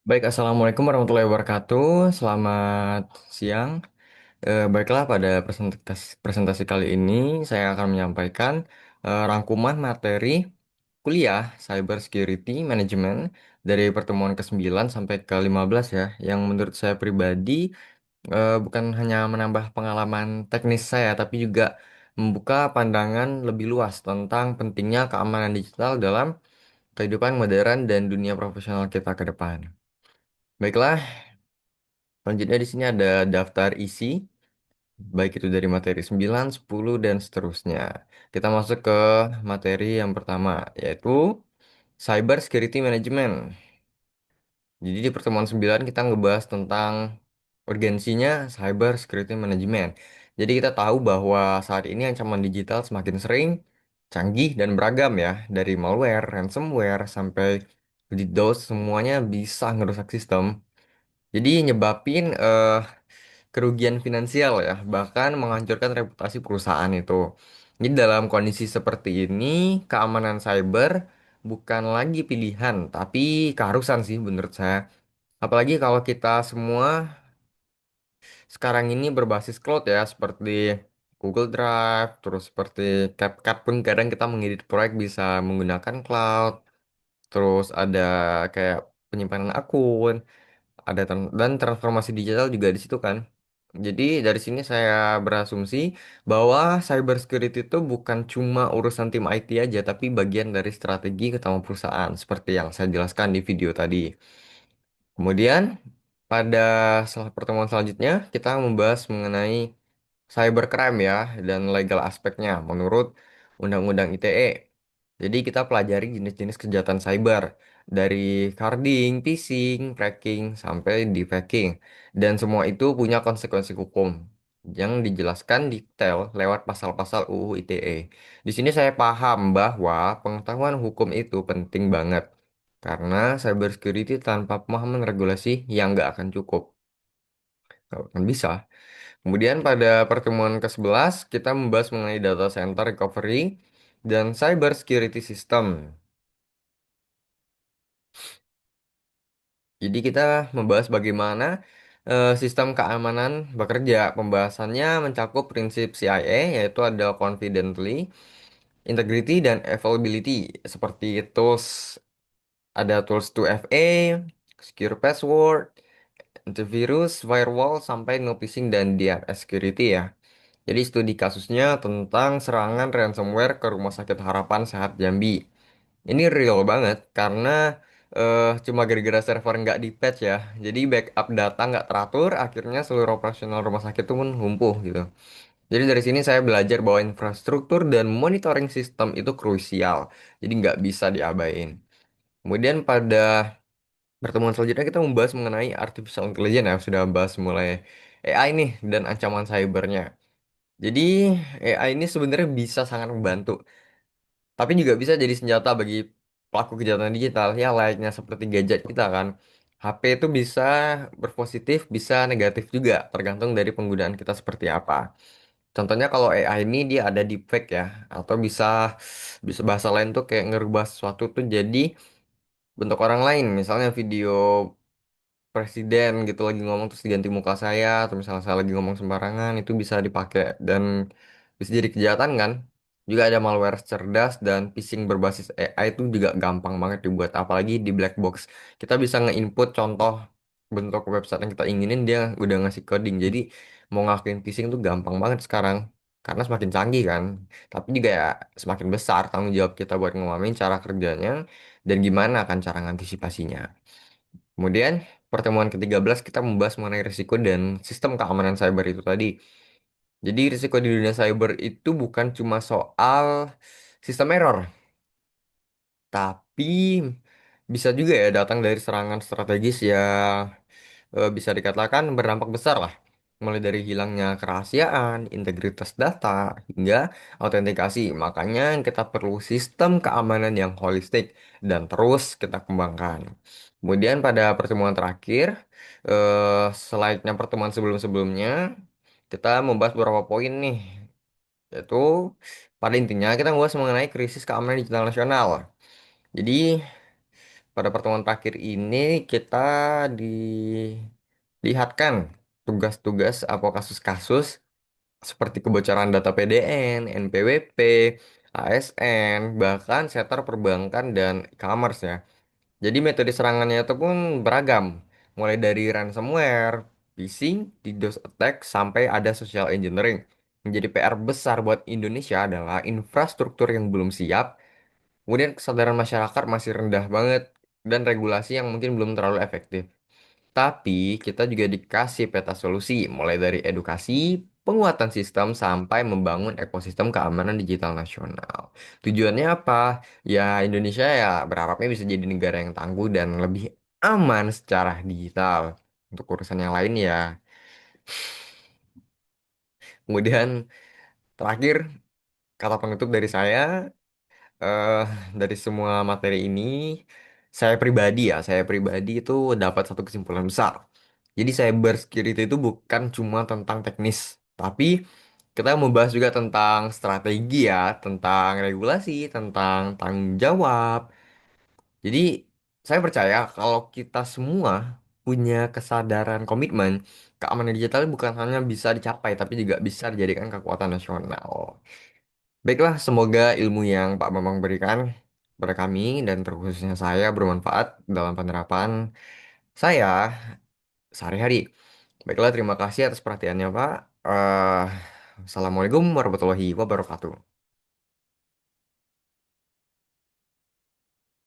Baik, Assalamualaikum warahmatullahi wabarakatuh. Selamat siang. Baiklah, pada presentasi kali ini saya akan menyampaikan rangkuman materi kuliah Cyber Security Management dari pertemuan ke-9 sampai ke-15 ya, yang menurut saya pribadi bukan hanya menambah pengalaman teknis saya, tapi juga membuka pandangan lebih luas tentang pentingnya keamanan digital dalam kehidupan modern dan dunia profesional kita ke depan. Baiklah, selanjutnya di sini ada daftar isi, baik itu dari materi 9, 10, dan seterusnya. Kita masuk ke materi yang pertama, yaitu Cyber Security Management. Jadi di pertemuan 9 kita ngebahas tentang urgensinya Cyber Security Management. Jadi kita tahu bahwa saat ini ancaman digital semakin sering, canggih, dan beragam ya. Dari malware, ransomware, sampai DDoS, semuanya bisa ngerusak sistem. Jadi nyebabin kerugian finansial ya, bahkan menghancurkan reputasi perusahaan itu. Jadi dalam kondisi seperti ini, keamanan cyber bukan lagi pilihan, tapi keharusan sih menurut saya. Apalagi kalau kita semua sekarang ini berbasis cloud ya, seperti Google Drive, terus seperti CapCut pun kadang kita mengedit proyek bisa menggunakan cloud, terus ada kayak penyimpanan akun, dan transformasi digital juga di situ kan. Jadi dari sini saya berasumsi bahwa cyber security itu bukan cuma urusan tim IT aja, tapi bagian dari strategi utama perusahaan, seperti yang saya jelaskan di video tadi. Kemudian pada pertemuan selanjutnya kita membahas mengenai cybercrime ya dan legal aspeknya menurut Undang-Undang ITE. Jadi kita pelajari jenis-jenis kejahatan cyber dari carding, phishing, cracking, sampai deepfacking. Dan semua itu punya konsekuensi hukum yang dijelaskan detail lewat pasal-pasal UU ITE. Di sini saya paham bahwa pengetahuan hukum itu penting banget. Karena cybersecurity tanpa pemahaman regulasi yang nggak akan cukup. Nggak akan bisa. Kemudian pada pertemuan ke-11 kita membahas mengenai data center recovery dan cyber security system. Jadi kita membahas bagaimana sistem keamanan bekerja. Pembahasannya mencakup prinsip CIA yaitu ada confidently, integrity, dan availability. Seperti tools, ada tools 2FA, secure password, antivirus, firewall, sampai no phishing dan DRS security ya. Jadi studi kasusnya tentang serangan ransomware ke Rumah Sakit Harapan Sehat Jambi. Ini real banget karena cuma gara-gara server nggak di patch ya. Jadi backup data nggak teratur, akhirnya seluruh operasional rumah sakit itu pun lumpuh gitu. Jadi dari sini saya belajar bahwa infrastruktur dan monitoring sistem itu krusial. Jadi nggak bisa diabain. Kemudian pada pertemuan selanjutnya kita membahas mengenai artificial intelligence ya. Sudah bahas mulai AI nih dan ancaman cybernya. Jadi AI ini sebenarnya bisa sangat membantu, tapi juga bisa jadi senjata bagi pelaku kejahatan digital. Ya layaknya seperti gadget kita kan. HP itu bisa berpositif, bisa negatif juga, tergantung dari penggunaan kita seperti apa. Contohnya kalau AI ini dia ada deepfake ya, atau bisa bisa bahasa lain tuh kayak ngerubah sesuatu tuh jadi bentuk orang lain. Misalnya video presiden gitu lagi ngomong terus diganti muka saya, atau misalnya saya lagi ngomong sembarangan itu bisa dipakai dan bisa jadi kejahatan kan. Juga ada malware cerdas dan phishing berbasis AI itu juga gampang banget dibuat, apalagi di black box. Kita bisa nge-input contoh bentuk website yang kita inginin, dia udah ngasih coding. Jadi mau ngelakuin phishing tuh gampang banget sekarang karena semakin canggih kan. Tapi juga ya semakin besar tanggung jawab kita buat ngemamin cara kerjanya dan gimana kan cara ngantisipasinya. Kemudian pertemuan ke-13 kita membahas mengenai risiko dan sistem keamanan cyber itu tadi. Jadi risiko di dunia cyber itu bukan cuma soal sistem error, tapi bisa juga ya datang dari serangan strategis yang bisa dikatakan berdampak besar lah. Mulai dari hilangnya kerahasiaan, integritas data, hingga autentikasi. Makanya kita perlu sistem keamanan yang holistik dan terus kita kembangkan. Kemudian pada pertemuan terakhir, selayaknya pertemuan sebelum-sebelumnya, kita membahas beberapa poin nih. Yaitu pada intinya kita membahas mengenai krisis keamanan digital nasional. Jadi pada pertemuan terakhir ini kita dilihatkan tugas-tugas atau kasus-kasus seperti kebocoran data PDN, NPWP, ASN, bahkan sektor perbankan dan e-commerce ya. Jadi metode serangannya itu pun beragam, mulai dari ransomware, phishing, DDoS attack, sampai ada social engineering. Menjadi PR besar buat Indonesia adalah infrastruktur yang belum siap, kemudian kesadaran masyarakat masih rendah banget, dan regulasi yang mungkin belum terlalu efektif. Tapi kita juga dikasih peta solusi, mulai dari edukasi, penguatan sistem, sampai membangun ekosistem keamanan digital nasional. Tujuannya apa? Ya, Indonesia ya berharapnya bisa jadi negara yang tangguh dan lebih aman secara digital. Untuk urusan yang lain ya. Kemudian terakhir, kata penutup dari saya, eh dari semua materi ini, saya pribadi itu dapat satu kesimpulan besar. Jadi cyber security itu bukan cuma tentang teknis, tapi kita membahas juga tentang strategi ya, tentang regulasi, tentang tanggung jawab. Jadi saya percaya kalau kita semua punya kesadaran komitmen, keamanan digital bukan hanya bisa dicapai, tapi juga bisa dijadikan kekuatan nasional. Baiklah, semoga ilmu yang Pak Bambang berikan kepada kami dan terkhususnya saya bermanfaat dalam penerapan saya sehari-hari. Baiklah, terima kasih atas perhatiannya, Pak. Assalamualaikum warahmatullahi wabarakatuh.